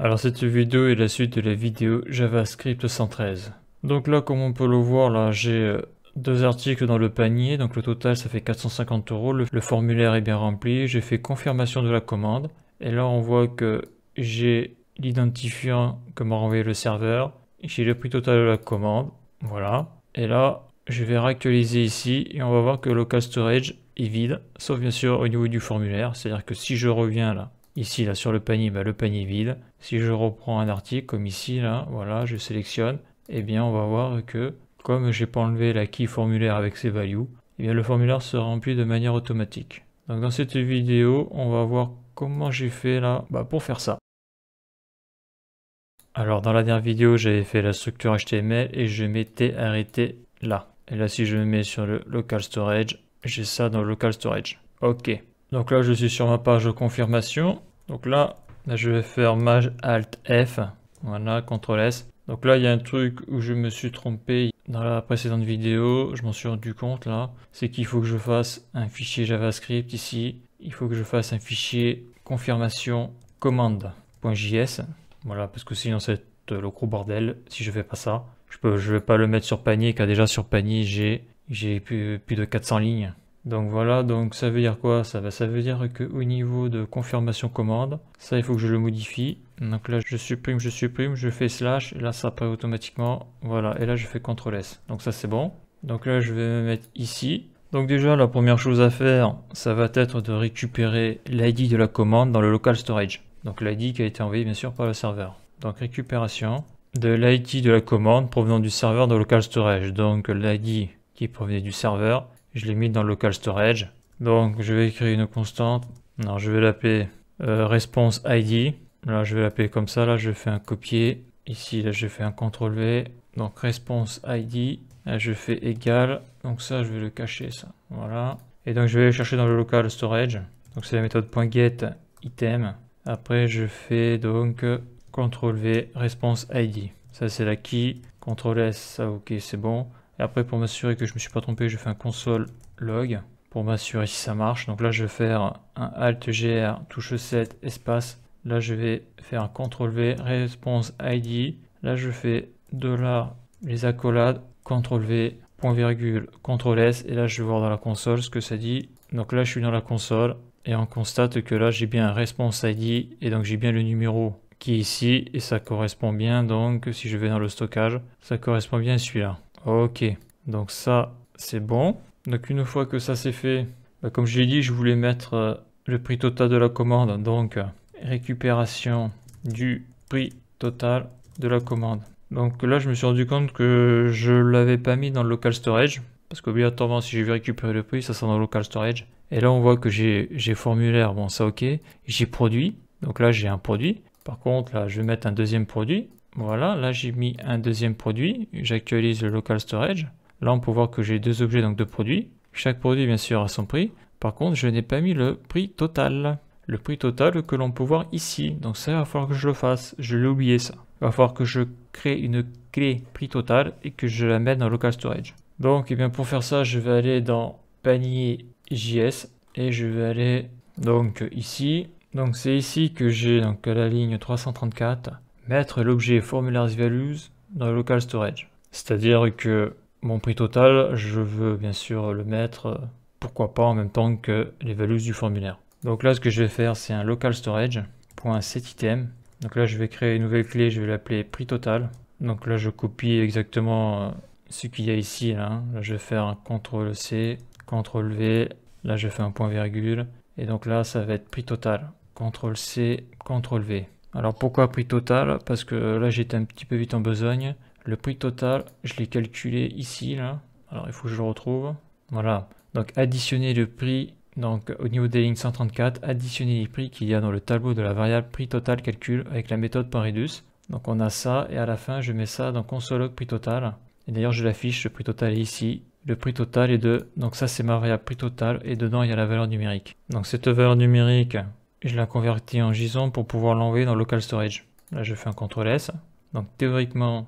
Alors cette vidéo est la suite de la vidéo JavaScript 113. Donc là, comme on peut le voir, là j'ai deux articles dans le panier, donc le total ça fait 450 €. Le formulaire est bien rempli, j'ai fait confirmation de la commande. Et là on voit que j'ai l'identifiant que m'a renvoyé le serveur, j'ai le prix total de la commande, voilà. Et là je vais réactualiser ici et on va voir que local storage est vide, sauf bien sûr au niveau du formulaire, c'est-à-dire que si je reviens là, ici là sur le panier, le panier est vide. Si je reprends un article comme ici là, voilà, je sélectionne, et bien on va voir que comme j'ai pas enlevé la key formulaire avec ses values, et bien le formulaire se remplit de manière automatique. Donc dans cette vidéo, on va voir comment j'ai fait là pour faire ça. Alors dans la dernière vidéo, j'avais fait la structure HTML et je m'étais arrêté là. Et là si je me mets sur le local storage, j'ai ça dans le local storage. Ok. Donc là je suis sur ma page de confirmation. Donc là je vais faire Maj Alt F. Voilà, CTRL S. Donc là il y a un truc où je me suis trompé dans la précédente vidéo. Je m'en suis rendu compte là. C'est qu'il faut que je fasse un fichier JavaScript ici. Il faut que je fasse un fichier confirmation command.js. Voilà, parce que sinon c'est le gros bordel si je fais pas ça. Je vais pas le mettre sur panier, car déjà sur panier j'ai plus de 400 lignes. Donc voilà, donc ça veut dire quoi ça? Ça veut dire que au niveau de confirmation commande, ça il faut que je le modifie. Donc là je supprime, je fais slash, et là ça apparaît automatiquement. Voilà, et là je fais CTRL S. Donc ça c'est bon. Donc là je vais me mettre ici. Donc déjà la première chose à faire, ça va être de récupérer l'ID de la commande dans le local storage. Donc l'ID qui a été envoyé bien sûr par le serveur. Donc récupération de l'ID de la commande provenant du serveur dans le local storage. Donc l'ID qui provenait du serveur, je l'ai mis dans le local storage. Donc je vais créer une constante. Non, je vais l'appeler response ID. Là je vais l'appeler comme ça. Là je fais un copier. Ici là je fais un CTRL V. Donc response ID. Là je fais égal. Donc ça je vais le cacher ça. Voilà. Et donc je vais aller chercher dans le local storage. Donc c'est la méthode .get item. Après je fais donc CTRL V response ID. Ça c'est la key. CTRL S, ça ok c'est bon. Et après pour m'assurer que je me suis pas trompé, je fais un console log pour m'assurer si ça marche. Donc là je vais faire un Alt GR touche 7 espace. Là je vais faire un CTRL V response ID. Là je fais les accolades CTRL V point virgule CTRL S et là je vais voir dans la console ce que ça dit. Donc là je suis dans la console et on constate que là j'ai bien un response ID et donc j'ai bien le numéro qui est ici et ça correspond bien. Donc si je vais dans le stockage, ça correspond bien à celui-là. Ok, donc ça c'est bon. Donc une fois que ça c'est fait, comme je l'ai dit, je voulais mettre le prix total de la commande. Donc récupération du prix total de la commande. Donc là je me suis rendu compte que je l'avais pas mis dans le local storage. Parce qu'obligatoirement si je vais récupérer le prix, ça sera dans le local storage. Et là on voit que j'ai formulaire, bon ça ok. J'ai produit, donc là j'ai un produit. Par contre là je vais mettre un deuxième produit. Voilà, là j'ai mis un deuxième produit, j'actualise le local storage. Là on peut voir que j'ai deux objets, donc deux produits. Chaque produit bien sûr a son prix. Par contre je n'ai pas mis le prix total. Le prix total que l'on peut voir ici. Donc ça il va falloir que je le fasse, je l'ai oublié ça. Il va falloir que je crée une clé prix total et que je la mette dans le local storage. Donc bien pour faire ça je vais aller dans panier JS et je vais aller donc ici. Donc c'est ici que j'ai donc à la ligne 334. Mettre l'objet formulaire values dans le local storage. C'est-à-dire que mon prix total, je veux bien sûr le mettre, pourquoi pas en même temps que les values du formulaire. Donc là, ce que je vais faire, c'est un local storage .setItem. Donc là, je vais créer une nouvelle clé, je vais l'appeler prix total. Donc là, je copie exactement ce qu'il y a ici. Là je vais faire un CTRL C, CTRL V. Là, je fais un point virgule. Et donc là, ça va être prix total. CTRL C, CTRL V. Alors pourquoi prix total? Parce que là j'étais un petit peu vite en besogne. Le prix total, je l'ai calculé ici là. Alors il faut que je le retrouve. Voilà. Donc additionner le prix, donc au niveau des lignes 134, additionner les prix qu'il y a dans le tableau de la variable prix total calcul avec la méthode .redus. Donc on a ça et à la fin je mets ça dans console log prix total. Et d'ailleurs je l'affiche, le prix total est ici. Le prix total est de, donc ça c'est ma variable prix total et dedans il y a la valeur numérique. Donc cette valeur numérique, je la convertis en JSON pour pouvoir l'envoyer dans le local storage. Là, je fais un CTRL S. Donc, théoriquement,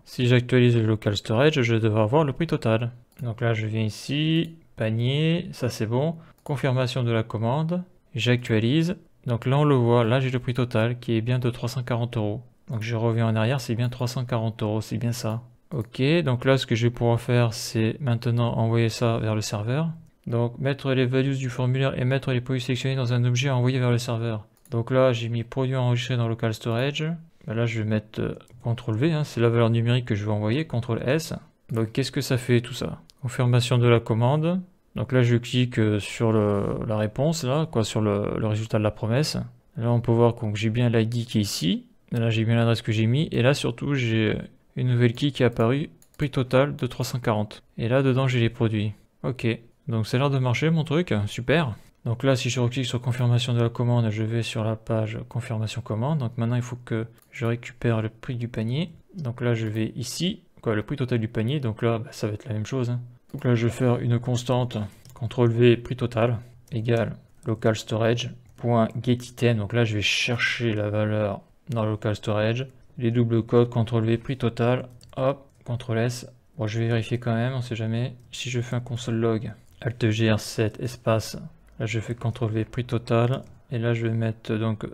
si j'actualise le local storage, je devrais avoir le prix total. Donc là, je viens ici, panier, ça c'est bon. Confirmation de la commande. J'actualise. Donc là on le voit, là j'ai le prix total qui est bien de 340 euros. Donc je reviens en arrière, c'est bien 340 euros, c'est bien ça. Ok, donc là ce que je vais pouvoir faire, c'est maintenant envoyer ça vers le serveur. Donc mettre les values du formulaire et mettre les produits sélectionnés dans un objet à envoyer vers le serveur. Donc là j'ai mis produit enregistré dans local storage. Ben là je vais mettre CTRL V, hein, c'est la valeur numérique que je vais envoyer, CTRL S. Donc qu'est-ce que ça fait tout ça? Confirmation de la commande. Donc là je clique sur la réponse, là, quoi, sur le résultat de la promesse. Là on peut voir que j'ai bien l'ID qui est ici. Là j'ai bien l'adresse que j'ai mis. Et là surtout j'ai une nouvelle key qui est apparue, prix total de 340. Et là dedans j'ai les produits. Ok, donc ça a l'air de marcher mon truc, super. Donc là si je reclique sur confirmation de la commande, je vais sur la page confirmation commande. Donc maintenant il faut que je récupère le prix du panier. Donc là je vais ici, quoi, le prix total du panier. Donc là bah, ça va être la même chose, hein. Donc là je vais faire une constante, CTRL V, prix total, égale local storage.getItem. Donc là je vais chercher la valeur dans le local storage. Les doubles codes, CTRL V, prix total, hop, CTRL S. Bon, je vais vérifier quand même, on sait jamais. Si je fais un console log, Alt GR7 espace, là je fais CTRL V, prix total. Et là je vais mettre donc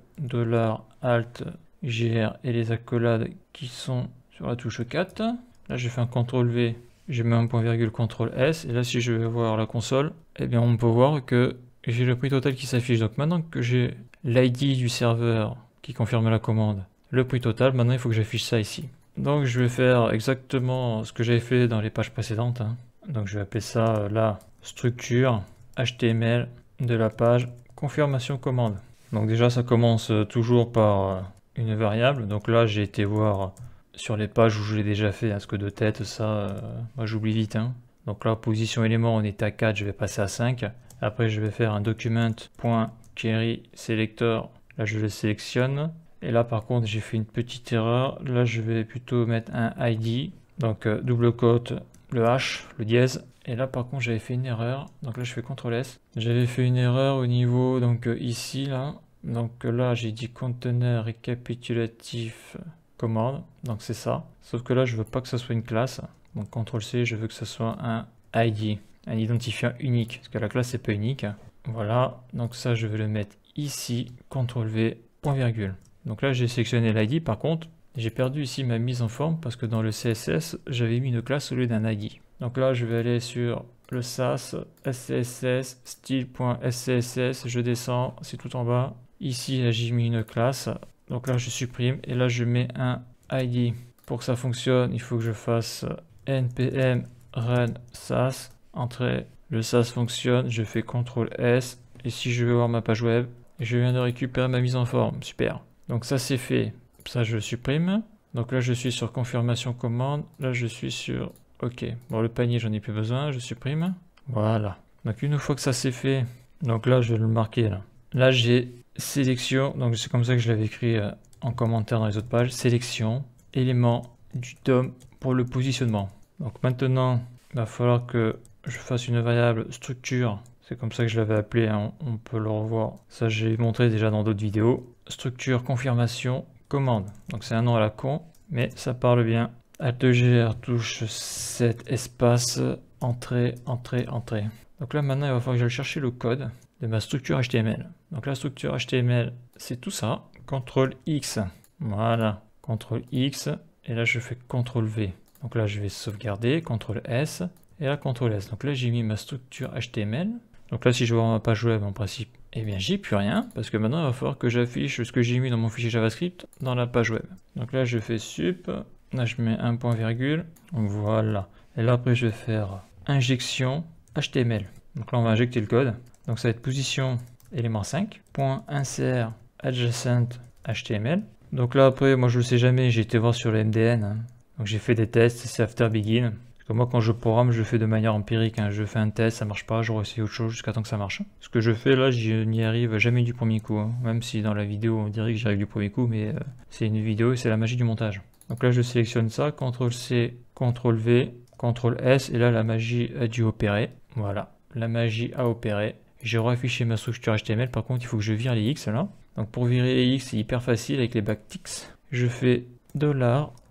$Alt GR et les accolades qui sont sur la touche 4. Là je fais un CTRL V, je mets un point virgule, CTRL S. Et là si je vais voir la console, eh bien on peut voir que j'ai le prix total qui s'affiche. Donc maintenant que j'ai l'ID du serveur qui confirme la commande, le prix total, maintenant il faut que j'affiche ça ici. Donc je vais faire exactement ce que j'avais fait dans les pages précédentes, hein. Donc je vais appeler ça la structure HTML de la page confirmation commande. Donc déjà ça commence toujours par une variable. Donc là j'ai été voir sur les pages où je l'ai déjà fait, hein, parce que de tête ça, moi j'oublie vite, hein. Donc là position élément on était à 4, je vais passer à 5. Après je vais faire un document.query selector, là je le sélectionne. Et là par contre j'ai fait une petite erreur, là je vais plutôt mettre un ID, donc double quote, le H, le dièse. Et là par contre j'avais fait une erreur, donc là je fais CTRL S. J'avais fait une erreur au niveau, donc ici là, donc là j'ai dit conteneur récapitulatif commande, donc c'est ça. Sauf que là je veux pas que ça soit une classe, donc CTRL C, je veux que ça soit un ID, un identifiant unique, parce que la classe c'est pas unique. Voilà, donc ça je vais le mettre ici, CTRL V, point virgule. Donc là j'ai sélectionné l'ID, par contre j'ai perdu ici ma mise en forme parce que dans le CSS j'avais mis une classe au lieu d'un ID. Donc là je vais aller sur le SAS, SCSS, style.scss, je descends, c'est tout en bas. Ici j'ai mis une classe, donc là je supprime et là je mets un ID. Pour que ça fonctionne il faut que je fasse npm run SAS, entrée, le SAS fonctionne, je fais CTRL S et si je veux voir ma page web, je viens de récupérer ma mise en forme, super. Donc ça c'est fait, ça je supprime. Donc là je suis sur confirmation commande, là je suis sur OK. Bon le panier j'en ai plus besoin, je supprime. Voilà. Donc une fois que ça c'est fait, donc là je vais le marquer là. Là j'ai sélection, donc c'est comme ça que je l'avais écrit en commentaire dans les autres pages. Sélection, élément du DOM pour le positionnement. Donc maintenant il va falloir que je fasse une variable structure. C'est comme ça que je l'avais appelé, hein, on peut le revoir. Ça j'ai montré déjà dans d'autres vidéos. Structure, confirmation, commande. Donc c'est un nom à la con, mais ça parle bien. Alt GR, touche 7, espace, entrée, entrée, entrée. Donc là maintenant il va falloir que j'aille chercher le code de ma structure HTML. Donc la structure HTML c'est tout ça. CTRL X, voilà, CTRL X, et là je fais CTRL V. Donc là je vais sauvegarder, CTRL S, et là CTRL S. Donc là j'ai mis ma structure HTML. Donc là si je vois ma page web en principe, eh bien j'ai plus rien, parce que maintenant il va falloir que j'affiche ce que j'ai mis dans mon fichier JavaScript dans la page web. Donc là je fais sup, là je mets un point virgule, voilà. Et là après je vais faire injection HTML. Donc là on va injecter le code. Donc ça va être position élément 5, point insert adjacent HTML. Donc là après moi je le sais jamais, j'ai été voir sur le MDN, hein. Donc j'ai fait des tests, c'est after begin. Parce que moi quand je programme je fais de manière empirique, hein. Je fais un test, ça marche pas, je réessaye autre chose jusqu'à temps que ça marche. Ce que je fais là, je n'y arrive jamais du premier coup, hein. Même si dans la vidéo on dirait que j'y arrive du premier coup, mais c'est une vidéo et c'est la magie du montage. Donc là je sélectionne ça, CTRL C, CTRL V, CTRL S, et là la magie a dû opérer. Voilà, la magie a opéré. J'ai réaffiché ma structure HTML, par contre il faut que je vire les X là. Donc pour virer les X c'est hyper facile avec les backticks. Je fais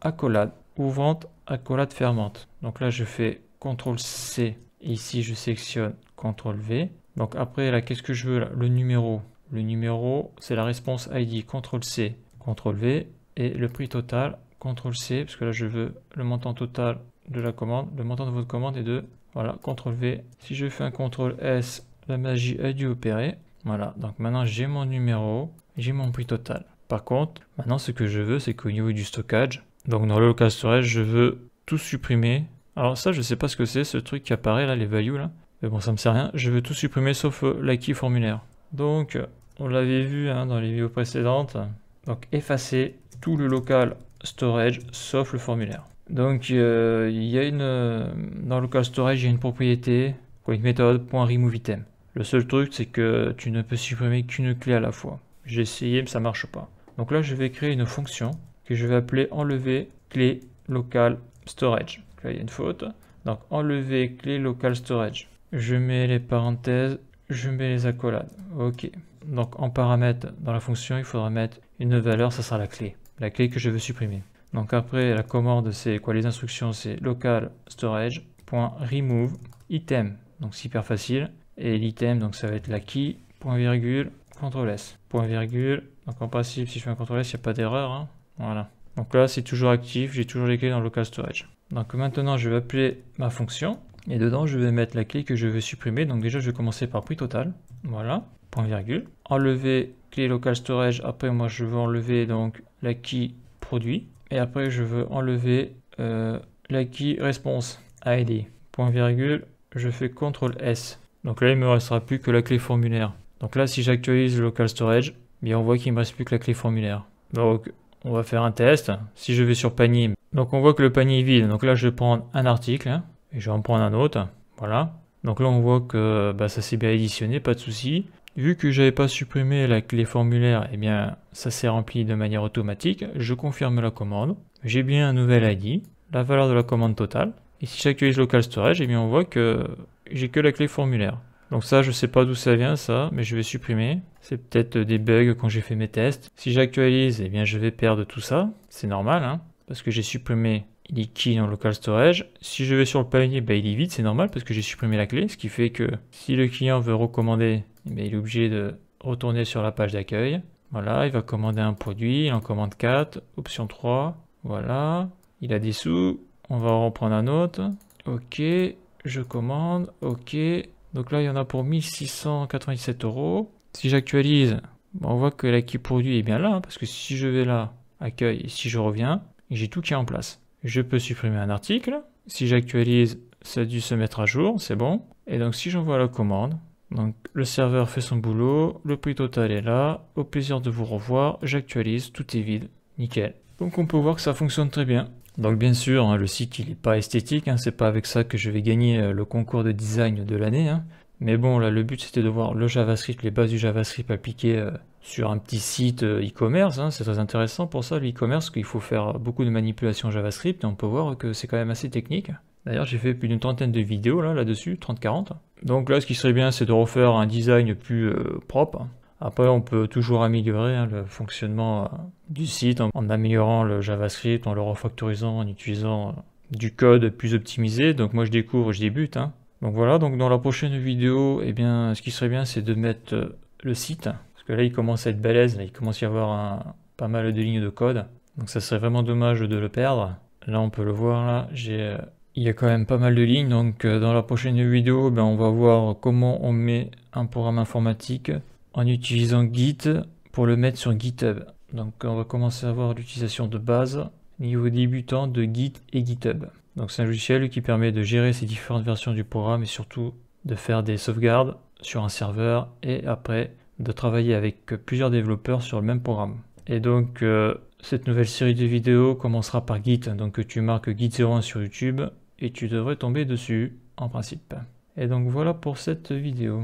$accolade, ouvrante, accolade fermante. Donc là je fais CTRL C, et ici je sélectionne CTRL V. Donc après là qu'est-ce que je veux là? Le numéro. le numéro, c'est la response ID, CTRL-C, CTRL-V, et le prix total, CTRL-C, parce que là je veux le montant total de la commande, le montant de votre commande est de, voilà, CTRL-V. Si je fais un CTRL-S, la magie a dû opérer. Voilà, donc maintenant j'ai mon numéro, j'ai mon prix total. Par contre, maintenant ce que je veux, c'est qu'au niveau du stockage, donc dans le local storage, je veux tout supprimer. Alors ça, je sais pas ce que c'est, ce truc qui apparaît là, les values là. Mais bon, ça me sert à rien. Je veux tout supprimer sauf l'acquis formulaire. Donc, on l'avait vu hein, dans les vidéos précédentes. Donc, effacer tout le local storage sauf le formulaire. Donc, il y a dans le local storage, il y a une propriété, une méthode .removeItem. Le seul truc, c'est que tu ne peux supprimer qu'une clé à la fois. J'ai essayé, mais ça marche pas. Donc là, je vais créer une fonction que je vais appeler enlever clé local storage. Là, il y a une faute. Donc, enlever clé local storage. Je mets les parenthèses, je mets les accolades. Ok. Donc, en paramètre, dans la fonction, il faudra mettre une valeur, ça sera la clé que je veux supprimer. Donc, après, la commande, c'est quoi? Les instructions, c'est local storage.remove item. Donc, c'est hyper facile. Et l'item, donc ça va être la key, point virgule, CTRL-S. Point virgule. Donc, en principe, si je fais un CTRL-S, il n'y a pas d'erreur. Hein. Voilà. Donc là, c'est toujours actif, j'ai toujours les clés dans le local storage. Donc maintenant, je vais appeler ma fonction. Et dedans, je vais mettre la clé que je veux supprimer. Donc déjà, je vais commencer par prix total. Voilà, point virgule. Enlever clé local storage. Après, moi, je veux enlever donc la key produit. Et après, je veux enlever la key response ID. Point virgule, je fais CTRL-S. Donc là, il ne me restera plus que la clé formulaire. Donc là, si j'actualise le local storage, bien on voit qu'il ne me reste plus que la clé formulaire. Donc, on va faire un test. Si je vais sur panier, donc on voit que le panier est vide. Donc là, je vais prendre un article hein, et je vais en prendre un autre. Voilà. Donc là, on voit que ça s'est bien éditionné, pas de souci. Vu que j'avais pas supprimé la clé formulaire, eh bien, ça s'est rempli de manière automatique. Je confirme la commande. J'ai bien un nouvel ID, la valeur de la commande totale. Et si j'actualise local storage, eh bien, on voit que j'ai que la clé formulaire. Donc ça, je sais pas d'où ça vient ça, mais je vais supprimer. C'est peut-être des bugs quand j'ai fait mes tests. Si j'actualise, eh bien je vais perdre tout ça. C'est normal, hein, parce que j'ai supprimé les keys dans le local storage. Si je vais sur le panier, il est vide, c'est normal parce que j'ai supprimé la clé. Ce qui fait que si le client veut recommander, il est obligé de retourner sur la page d'accueil. Voilà, il va commander un produit, il en commande 4, option 3. Voilà, il a des sous, on va en reprendre un autre. Ok, je commande, ok. Donc là, il y en a pour 1697 €. Si j'actualise, on voit que l'acquis produit est bien là, hein, parce que si je vais là, accueil, et si je reviens, j'ai tout qui est en place. Je peux supprimer un article. Si j'actualise, ça a dû se mettre à jour, c'est bon. Et donc si j'envoie la commande, donc le serveur fait son boulot, le prix total est là, au plaisir de vous revoir, j'actualise, tout est vide, nickel. Donc on peut voir que ça fonctionne très bien. Donc bien sûr, hein, le site il n'est pas esthétique, hein, c'est pas avec ça que je vais gagner le concours de design de l'année. Hein. Mais bon, là le but c'était de voir le JavaScript, les bases du JavaScript appliquées sur un petit site e-commerce. Hein. C'est très intéressant pour ça, l'e-commerce, qu'il faut faire beaucoup de manipulations JavaScript et on peut voir que c'est quand même assez technique. D'ailleurs, j'ai fait plus d'une trentaine de vidéos là-dessus, 30-40. Donc là, ce qui serait bien, c'est de refaire un design plus propre. Après, on peut toujours améliorer hein, le fonctionnement du site en améliorant le JavaScript, en le refactorisant, en utilisant du code plus optimisé. Donc moi, je découvre, je débute. Hein. Donc voilà, donc dans la prochaine vidéo, eh bien, ce qui serait bien, c'est de mettre le site. Parce que là, il commence à être balèze, là, il commence à y avoir pas mal de lignes de code. Donc ça serait vraiment dommage de le perdre. Là, on peut le voir, là, il y a quand même pas mal de lignes. Donc dans la prochaine vidéo, on va voir comment on met un programme informatique en utilisant Git pour le mettre sur GitHub. Donc on va commencer à voir l'utilisation de base, niveau débutant de Git et GitHub. Donc c'est un logiciel qui permet de gérer ces différentes versions du programme et surtout de faire des sauvegardes sur un serveur et après de travailler avec plusieurs développeurs sur le même programme. Et donc cette nouvelle série de vidéos commencera par Git. Donc tu marques Git01 sur YouTube et tu devrais tomber dessus en principe. Et donc voilà pour cette vidéo.